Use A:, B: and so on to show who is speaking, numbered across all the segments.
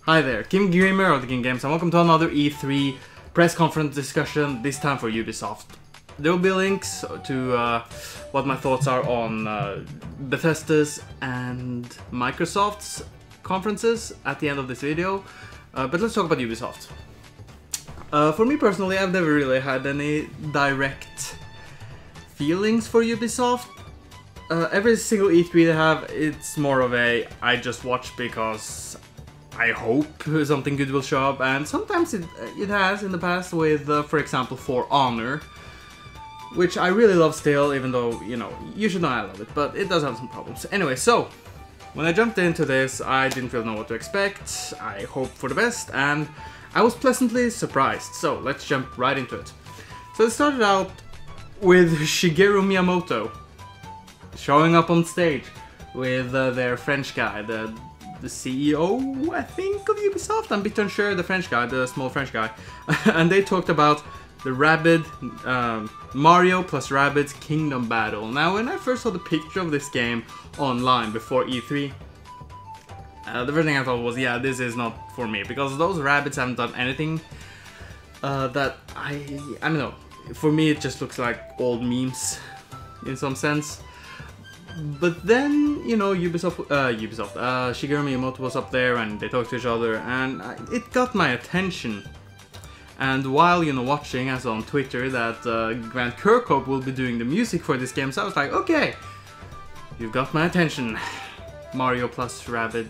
A: Hi there, KingJGrim of the KingJGrim, and welcome to another E3 press conference discussion, this time for Ubisoft. There will be links to what my thoughts are on Bethesda's and Microsoft's conferences at the end of this video, but let's talk about Ubisoft. For me personally, I've never really had any direct feelings for Ubisoft. Every single E3 they have, it's more of a I just watch because I hope something good will show up, and sometimes it has in the past with, for example, For Honor, which I really love still, even though, you know, you should know I love it, but it does have some problems. Anyway, so, when I jumped into this, I didn't really know what to expect, I hoped for the best, and I was pleasantly surprised, so let's jump right into it. So it started out with Shigeru Miyamoto showing up on stage with their French guy, the CEO, I think, of Ubisoft. I'm a bit unsure, the French guy, the small French guy. And they talked about the Mario plus Rabbids Kingdom Battle. Now, when I first saw the picture of this game online before E3, the first thing I thought was, yeah, this is not for me, because those Rabbids haven't done anything that I don't know. For me, it just looks like old memes, in some sense. But then, you know, Shigeru Miyamoto was up there and they talked to each other, and it got my attention. And while, you know, watching, I saw on Twitter that Grant Kirkhope will be doing the music for this game, so I was like, okay, you've got my attention. Mario plus Rabbids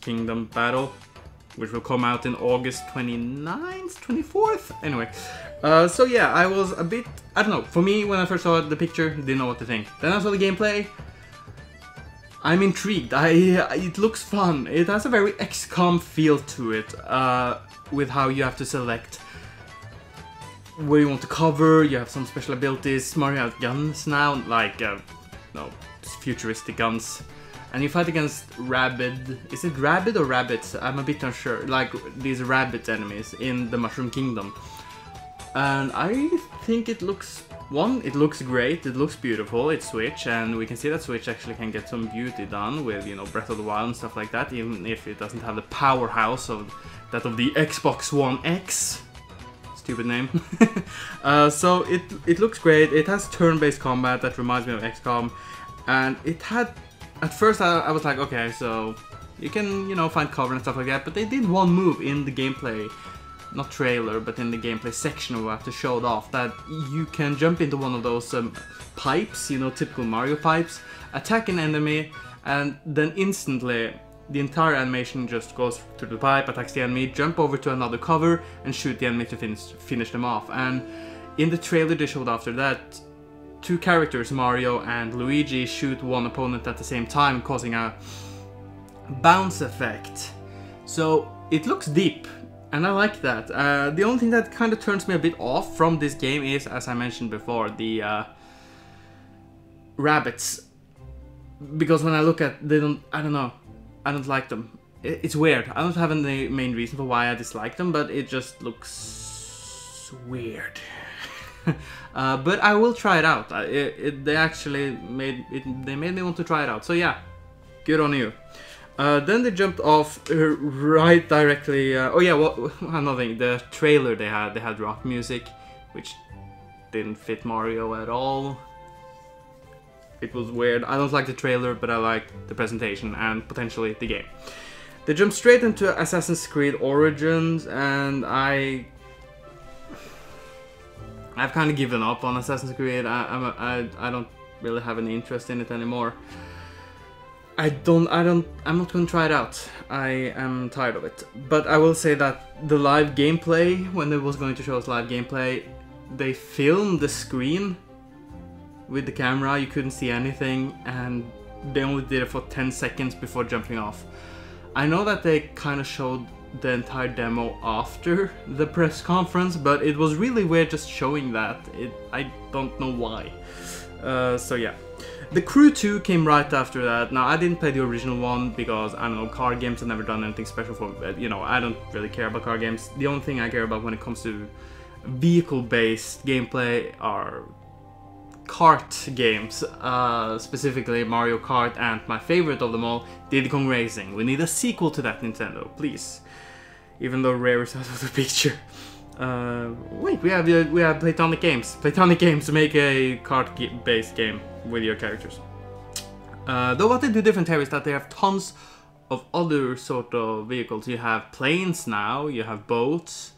A: Kingdom Battle, which will come out in August 29th, 24th? Anyway, so yeah, I was a bit, I don't know, for me, when I first saw the picture, didn't know what to think. Then I saw the gameplay, I'm intrigued, it looks fun. It has a very XCOM feel to it, with how you have to select where you want to cover, you have some special abilities. Mario has guns now, like, no, futuristic guns. And you fight against Rabbid, is it Rabbid or Rabbits? I'm a bit unsure, like these Rabbit enemies in the Mushroom Kingdom. And I think it looks, it looks great, it looks beautiful, it's Switch, and we can see that Switch actually can get some beauty done with, you know, Breath of the Wild and stuff like that, even if it doesn't have the powerhouse of that of the Xbox One X. Stupid name. So it looks great, it has turn-based combat that reminds me of XCOM, and it had, at first I was like, okay, so you can, you know, find cover and stuff like that, but they did one move in the gameplay, not trailer, but in the gameplay section where I have to show it off, that you can jump into one of those pipes, you know, typical Mario pipes, attack an enemy, and then instantly the entire animation just goes through the pipe, attacks the enemy, jump over to another cover, and shoot the enemy to finish them off. And in the trailer they showed after that, two characters, Mario and Luigi, shoot one opponent at the same time, causing a bounce effect. So it looks deep, and I like that. The only thing that kind of turns me a bit off from this game is, as I mentioned before, the rabbits. Because when I look at, I don't know, I don't like them. It's weird. I don't have any main reason for why I dislike them, but it just looks weird. But I will try it out. They actually made me want to try it out. So yeah, good on you. Then they jumped off right directly. Oh yeah, well, another thing. The trailer they had rock music, which didn't fit Mario at all. It was weird. I don't like the trailer, but I like the presentation and potentially the game. They jumped straight into Assassin's Creed Origins, and I've kind of given up on Assassin's Creed. I don't really have any interest in it anymore. I'm not gonna try it out. I am tired of it. But I will say that the live gameplay, when they was going to show us live gameplay, they filmed the screen with the camera, you couldn't see anything, and they only did it for 10 seconds before jumping off. I know that they kind of showed the entire demo after the press conference, but it was really weird just showing that. I don't know why. So yeah. The Crew 2 came right after that. Now, I didn't play the original one because, I don't know, car games have never done anything special for me. You know, I don't really care about car games. The only thing I care about when it comes to vehicle-based gameplay are kart games, specifically Mario Kart and my favorite of them all, Diddy Kong Racing. We need a sequel to that, Nintendo, please. Even though Rare is out of the picture. Wait, we have Platonic Games. Platonic Games to make a kart-based game with your characters. Though what they do different here is that they have tons of other sort of vehicles. You have planes now, you have boats,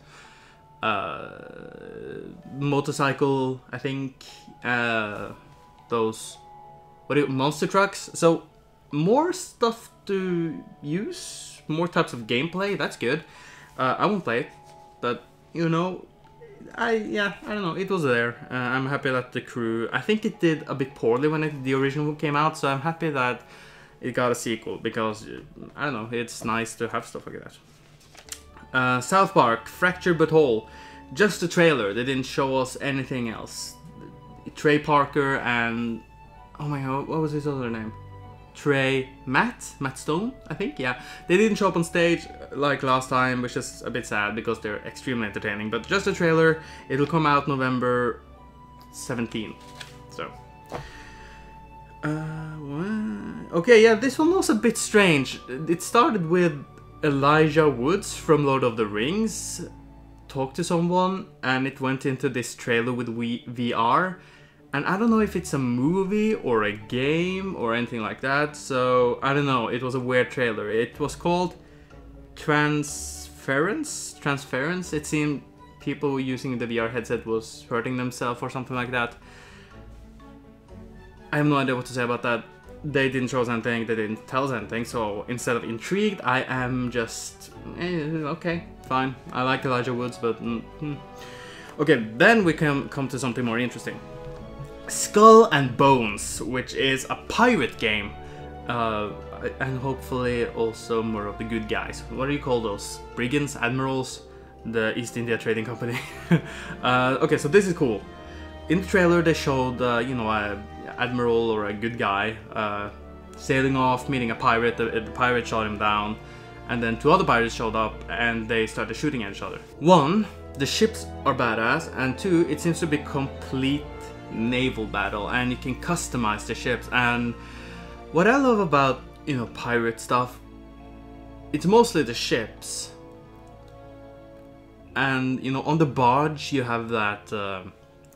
A: motorcycle, I think, those, monster trucks. So more stuff to use, more types of gameplay. That's good. I won't play it, but you know, I don't know. It was there. I'm happy that the crew. I think it did a bit poorly when the original came out, so I'm happy that it got a sequel because I don't know. It's nice to have stuff like that. South Park, Fractured But Whole. Just a trailer. They didn't show us anything else. Trey Parker and oh my god, what was his other name? Matt Stone, I think. Yeah, they didn't show up on stage like last time, which is a bit sad because they're extremely entertaining. But just a trailer. It'll come out November 17th. So. Okay, yeah, this one was a bit strange. It started with Elijah Woods from Lord of the Rings talk to someone, and it went into this trailer with VR. And I don't know if it's a movie or a game or anything like that, so I don't know. It was a weird trailer. It was called Transference. It seemed people using the VR headset was hurting themselves or something like that. I have no idea what to say about that. They didn't show us anything, they didn't tell us anything, so instead of intrigued, I am just... okay, fine. I like Elijah Woods, but... Okay, then we can come to something more interesting. Skull and Bones, which is a pirate game, and hopefully also more of the good guys. What do you call those? Brigands? Admirals? The East India Trading Company. Okay, so this is cool. In the trailer they showed, you know, an admiral or a good guy sailing off, meeting a pirate. The pirate shot him down, and then two other pirates showed up and they started shooting at each other. One, the ships are badass, and two, it seems to be complete naval battle, and you can customize the ships. And what I love about, you know, pirate stuff, it's mostly the ships. And you know, on the barge you have that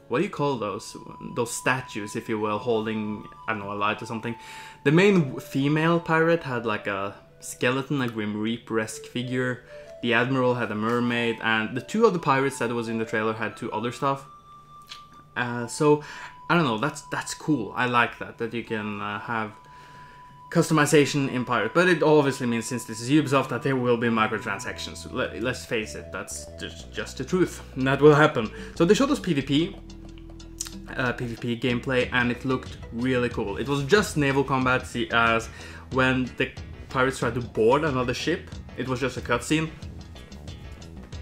A: what do you call those statues, if you will, holding, I don't know, a light or something. The main female pirate had like a skeleton, a Grim Reaper-esque figure. The admiral had a mermaid, and the two other pirates that was in the trailer had two other stuff. So, I don't know, that's cool. I like that you can have customization in Pirate. But it obviously means, since this is Ubisoft, that there will be microtransactions. Let's face it, that's just the truth. And that will happen. So they showed us PvP gameplay, and it looked really cool. It was just naval combat, as when the pirates tried to board another ship, it was just a cutscene.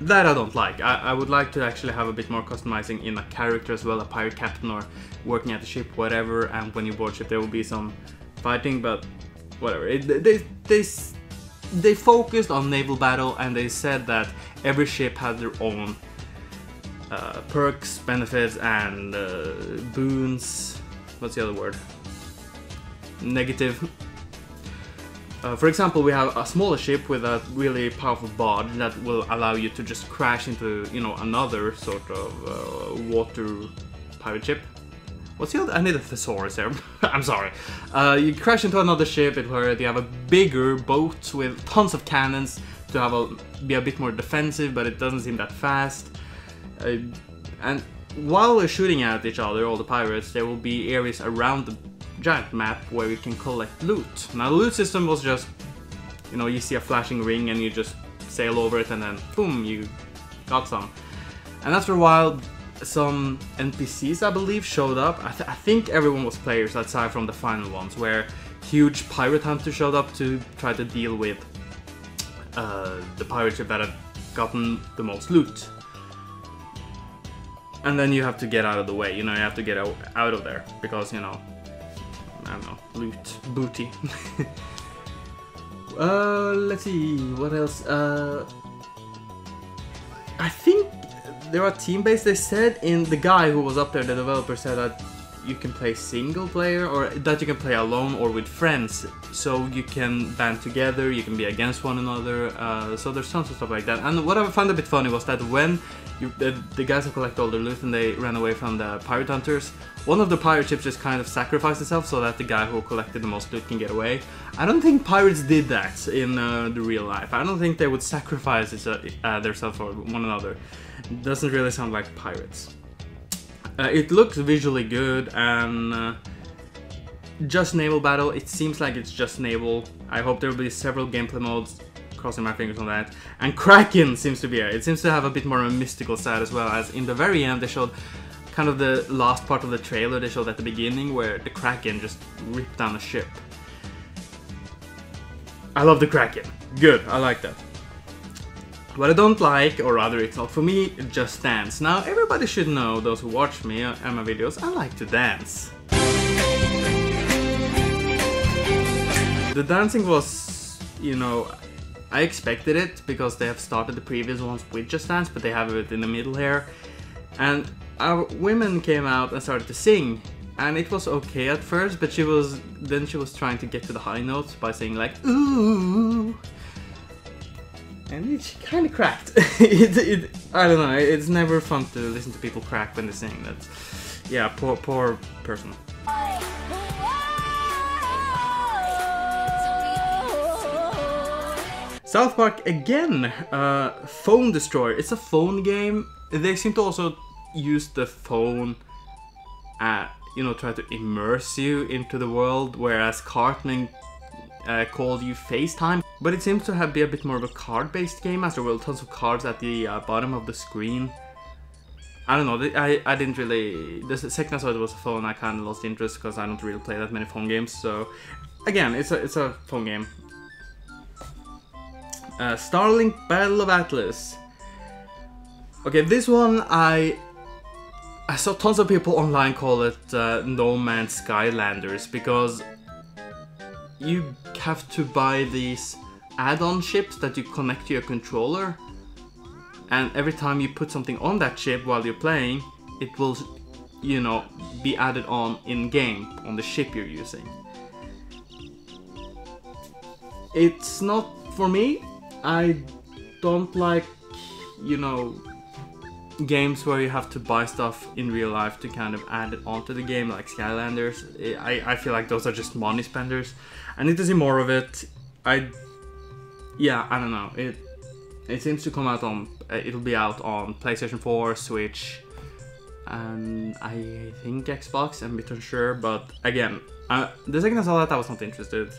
A: That I don't like. I would like to actually have a bit more customizing in a character as well, a pirate captain or working at the ship, whatever, and when you board ship there will be some fighting, but whatever. They focused on naval battle, and they said that every ship has their own perks, benefits, and boons. What's the other word? Negative. For example, we have a smaller ship with a really powerful barge that will allow you to just crash into, you know, another sort of water pirate ship. What's the other? I need a thesaurus here. I'm sorry. You crash into another ship where they have a bigger boat with tons of cannons to be a bit more defensive, but it doesn't seem that fast. And while we're shooting at each other, all the pirates, there will be areas around the giant map where you can collect loot. Now the loot system was just, you know, you see a flashing ring and you just sail over it and then boom, you got some. And after a while, some NPCs, I believe, showed up. I think everyone was players aside from the final ones, where huge pirate hunters showed up to try to deal with the pirate ship that had gotten the most loot. And then you have to get out of the way, you know, you have to get out of there, because, you know, I don't know, loot, booty. Let's see, what else? I think there are team-based. They said, in the guy who was up there, the developer said that you can play single player, or that you can play alone or with friends. So you can band together, you can be against one another. So there's tons of stuff like that. And what I found a bit funny was that when the guys who collect all their loot and they ran away from the pirate hunters, one of the pirate ships just kind of sacrificed itself so that the guy who collected the most loot can get away. I don't think pirates did that in the real life. I don't think they would sacrifice themselves for one another. It doesn't really sound like pirates. It looks visually good, and just naval battle. It seems like it's just naval. I hope there will be several gameplay modes. Crossing my fingers on that. And Kraken seems to be here. It seems to have a bit more of a mystical side as well, as in the very end they showed kind of the last part of the trailer they showed at the beginning where the Kraken just ripped down a ship. I love the Kraken. Good, I like that. What I don't like, or rather it's not for me, Just Dance. Now everybody should know, those who watch me and my videos, I like to dance. The dancing was, you know, I expected it because they have started the previous ones with Just Dance, but they have it in the middle here. And women came out and started to sing, and it was okay at first, but she was trying to get to the high notes by saying like ooh, and she kind of cracked. I don't know. It's never fun to listen to people crack when they sing. That's, yeah, poor person. South Park again, Phone Destroyer. It's a phone game. They seem to also use the phone, you know, try to immerse you into the world, whereas Cartman called you FaceTime. But it seems to be a bit more of a card-based game, as there were tons of cards at the bottom of the screen. I don't know, I didn't really... The second I saw it was a phone, I kind of lost interest because I don't really play that many phone games. So again, it's a phone game. Starlink Battle of Atlas. Okay, this one I saw tons of people online call it No Man's Skylanders, because you have to buy these add-on ships that you connect to your controller, and every time you put something on that ship while you're playing, it will, you know, be added on in-game on the ship you're using. It's not for me. I don't like, you know, games where you have to buy stuff in real life to kind of add it onto the game, like Skylanders. I feel like those are just money spenders. I need to see more of it. Yeah, I don't know. It seems to come out on, it'll be out on PlayStation 4, Switch, and I think Xbox. I'm a bit unsure, but again, the second I saw that, I was not interested.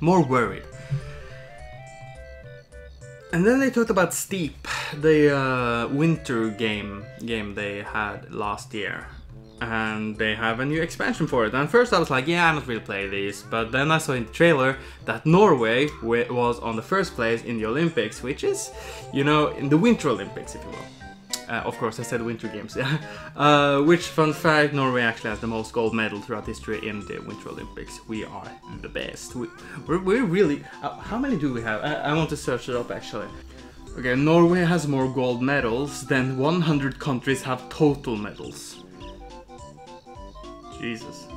A: More worried. And then they talked about Steep, the winter game they had last year. And they have a new expansion for it. And first I was like, yeah, I'm not really playing these. But then I saw in the trailer that Norway was on the first place in the Olympics, which is, you know, in the Winter Olympics, if you will. Of course, I said Winter Games, yeah. Which, fun fact, Norway actually has the most gold medals throughout history in the Winter Olympics. We are the best. We're really... how many do we have? I want to search it up, actually. Okay, Norway has more gold medals than 100 countries have total medals. Jesus.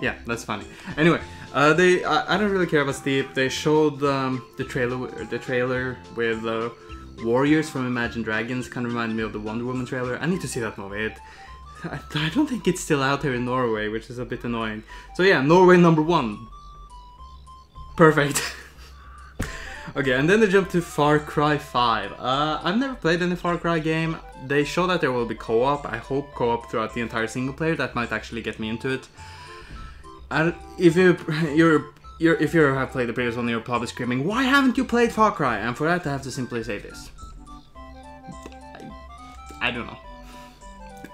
A: Yeah, that's funny. Anyway, I don't really care about Steep. They showed the trailer with warriors from Imagine Dragons. Kind of reminded me of the Wonder Woman trailer. I need to see that movie. I don't think it's still out here in Norway, which is a bit annoying. So yeah, Norway #1. Perfect. Okay, and then they jump to Far Cry 5. I've never played any Far Cry game. They show that there will be co-op. I hope co-op throughout the entire single player. That might actually get me into it. And if you have played the previous one, you're probably screaming, "Why haven't you played Far Cry?" And for that, I have to simply say this: I don't know.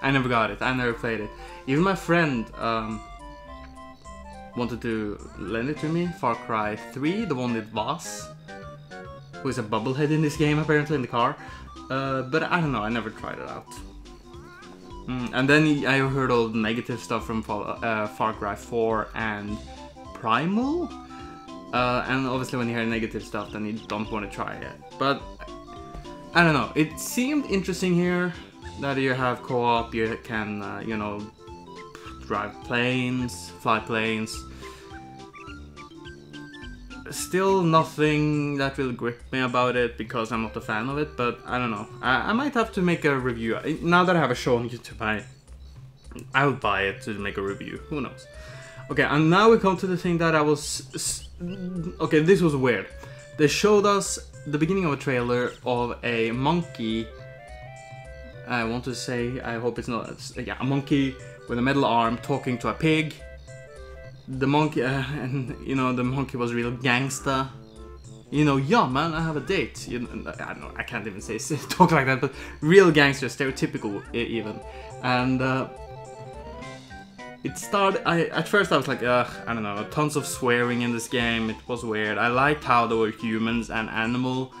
A: I never got it. I never played it. Even my friend wanted to lend it to me. Far Cry 3, the one with Voss, who is a bubblehead in this game apparently in the car. But I don't know. I never tried it out. And then I heard all the negative stuff from Far Cry 4 and Primal. And obviously when you hear negative stuff, then you don't want to try it. But I don't know. It seemed interesting here. that you have co-op, you can, you know, drive planes, fly planes. Still nothing that will grip me about it because I'm not a fan of it, but I don't know. I might have to make a review. Now that I have a show on YouTube, I'll buy it to make a review. Who knows? Okay, and now we come to the thing that I was... Okay, this was weird. They showed us the beginning of a trailer of a monkey. I want to say, I hope it's not... Yeah, a monkey with a metal arm talking to a pig. The monkey, and you know, the monkey was real gangsta. You know, yeah man, I have a date. You know, I don't know, I can't even say talk like that, but real gangster, stereotypical even. And it started. At first I was like, I don't know, tons of swearing in this game. It was weird. I liked how there were humans and animal,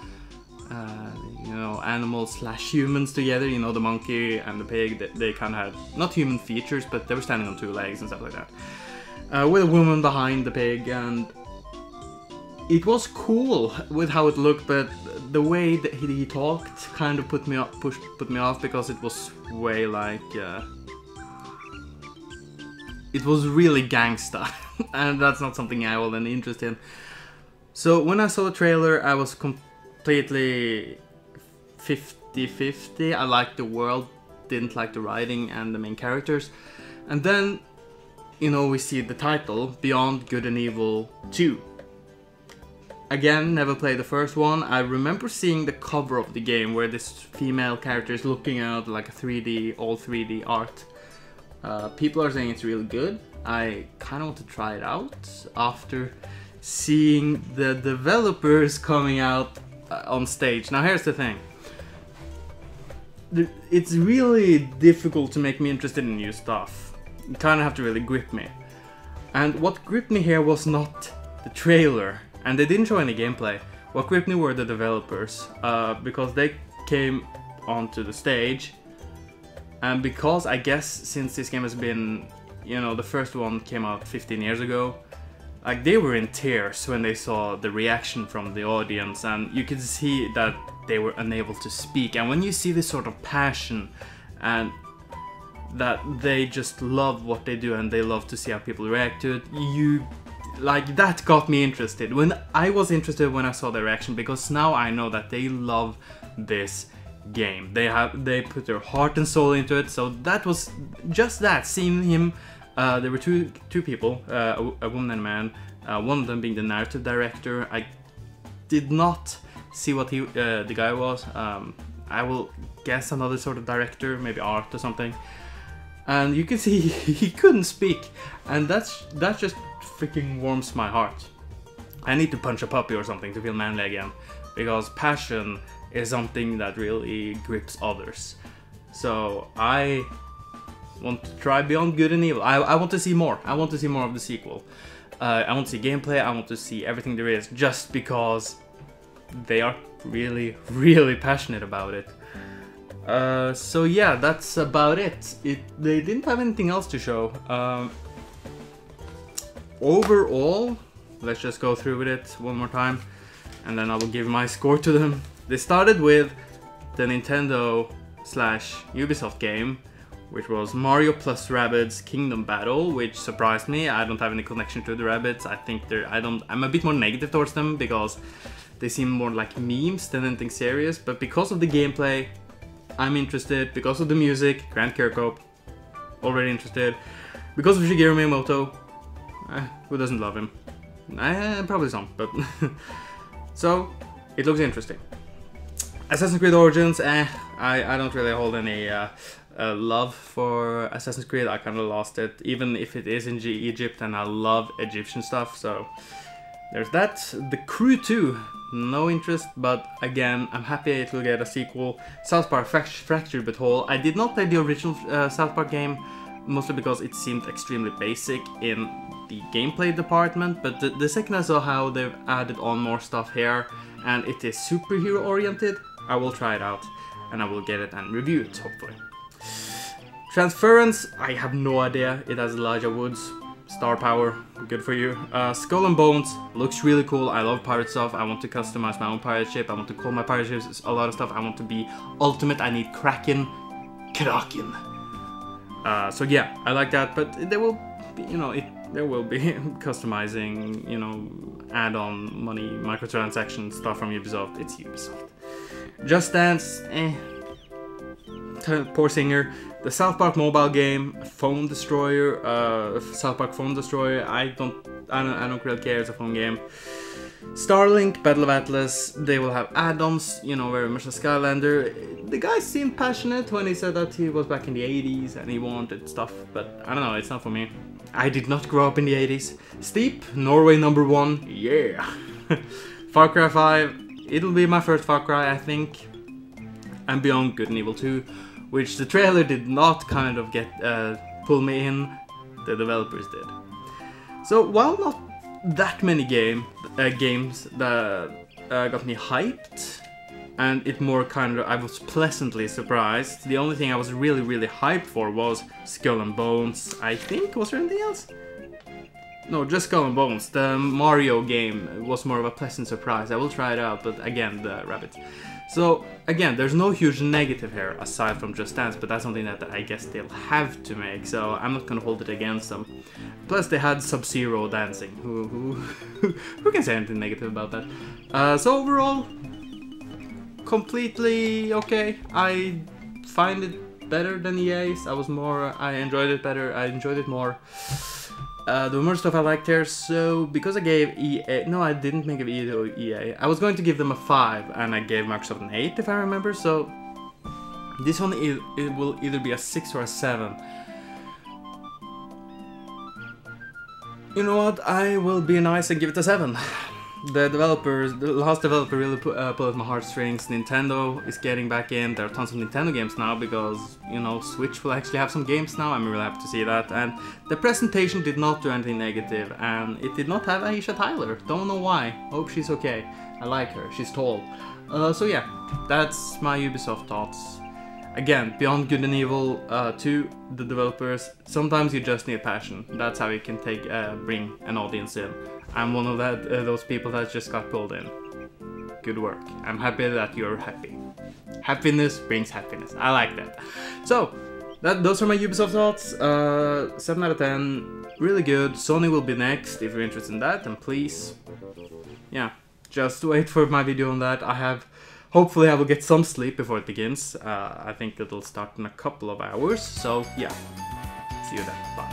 A: you know, animal/humans together. You know, the monkey and the pig. They kind of had not human features, but they were standing on two legs and stuff like that. With a woman behind the pig, and it was cool with how it looked, but the way that he talked kind of put me off because it was way like it was really gangsta, and that's not something I was any interest in. So when I saw the trailer, I was completely 50-50. I liked the world, didn't like the writing and the main characters, and then, you know, we see the title, Beyond Good and Evil 2. Again, never played the first one. I remember seeing the cover of the game where this female character is looking out like a 3D, all 3D art. People are saying it's really good. I kind of want to try it out after seeing the developers coming out on stage. Now here's the thing. It's really difficult to make me interested in new stuff. You kind of have to really grip me. And what gripped me here was not the trailer, and they didn't show any gameplay. What gripped me were the developers, because they came onto the stage, and because I guess since this game has been, you know, the first one came out 15 years ago, like they were in tears when they saw the reaction from the audience, and you could see that they were unable to speak. And when you see this sort of passion and that they just love what they do and they love to see how people react to it, like, that got me interested. I was interested when I saw their reaction, because now I know that they love this game. They put their heart and soul into it. So that was just that, seeing him. There were two people, a woman and a man, one of them being the narrative director. I did not see what the guy was. I will guess another sort of director, maybe art or something. And you can see he couldn't speak, and that just freaking warms my heart. I need to punch a puppy or something to feel manly again, because passion is something that really grips others. So I want to try Beyond Good and Evil. I want to see more. I want to see more of the sequel. I want to see gameplay. I want to see everything there is, just because they are really, really passionate about it. So yeah, that's about it. They didn't have anything else to show. Overall, let's just go through with it one more time, and then I will give my score to them. They started with the Nintendo/Ubisoft game, which was Mario plus Rabbids Kingdom Battle, which surprised me. I don't have any connection to the Rabbids. I think I'm a bit more negative towards them because they seem more like memes than anything serious. But because of the gameplay, I'm interested. Because of the music, Grant Kirkhope, already interested. Because of Shigeru Miyamoto, who doesn't love him? Probably some, but so it looks interesting. Assassin's Creed Origins, I don't really hold any love for Assassin's Creed. I kind of lost it, even if it is in Egypt, and I love Egyptian stuff. So there's that. The Crew 2, no interest, but again, I'm happy it will get a sequel. South Park Fractured But Whole. I did not play the original South Park game, mostly because it seemed extremely basic in the gameplay department, but the second I saw how they've added on more stuff here, and it is superhero oriented, I will try it out, and I will get it and review it, hopefully. Transference, I have no idea. It has Elijah Woods, star power, good for you. Skull and Bones, looks really cool. I love pirate stuff. I want to customize my own pirate ship. I want to call my pirate ships a lot of stuff. I want to be ultimate. I need Kraken Kraken. So yeah, I like that, but there will be, you know, there will be customizing, you know, add-on money, microtransaction stuff from Ubisoft. It's Ubisoft. Just Dance, poor singer. The South Park mobile game, Phone Destroyer, South Park Phone Destroyer. I don't really care. It's a phone game. Starlink, Battle of Atlas. They will have add-ons, you know, very much a Skylander. The guy seemed passionate when he said that he was back in the 80s and he wanted stuff, but I don't know. It's not for me. I did not grow up in the 80s. Steep, Norway #1. Yeah. Far Cry 5. It'll be my first Far Cry, I think. And Beyond Good and Evil 2. Which the trailer did not kind of get pull me in, the developers did. So while not that many games that got me hyped, and it more kind of, I was pleasantly surprised. The only thing I was really hyped for was Skull and Bones. I think, was there anything else? No, just Skull and Bones. The Mario game was more of a pleasant surprise. I will try it out, but again, the rabbits. So, again, there's no huge negative here, aside from Just Dance, but that's something that I guess they'll have to make, so I'm not gonna hold it against them. Plus, they had Sub-Zero dancing. Who can say anything negative about that? So overall, completely okay. I find it better than EA's. I enjoyed it better, I enjoyed it more. The more stuff I liked here, so because I gave EA, no, I didn't make it EA. I was going to give them a 5, and I gave Microsoft an 8 if I remember. So this one it will either be a 6 or a 7. You know what? I will be nice and give it a 7. The last developer really pulled at my heartstrings. Nintendo is getting back in. There are tons of Nintendo games now because, you know, Switch will actually have some games now. I'm really happy to see that. And the presentation did not do anything negative, and it did not have Aisha Tyler. Don't know why. Hope she's okay. I like her. She's tall. So yeah, that's my Ubisoft thoughts. Again, Beyond Good and Evil 2, the developers, sometimes you just need passion. That's how you can bring an audience in. I'm one of those people that just got pulled in. Good work. I'm happy that you're happy. Happiness brings happiness. I like that. So, those are my Ubisoft thoughts. 7 out of 10. Really good. Sony will be next if you're interested in that. And please, yeah, just wait for my video on that. Hopefully I will get some sleep before it begins. I think it'll start in a couple of hours. So, yeah. See you then. Bye.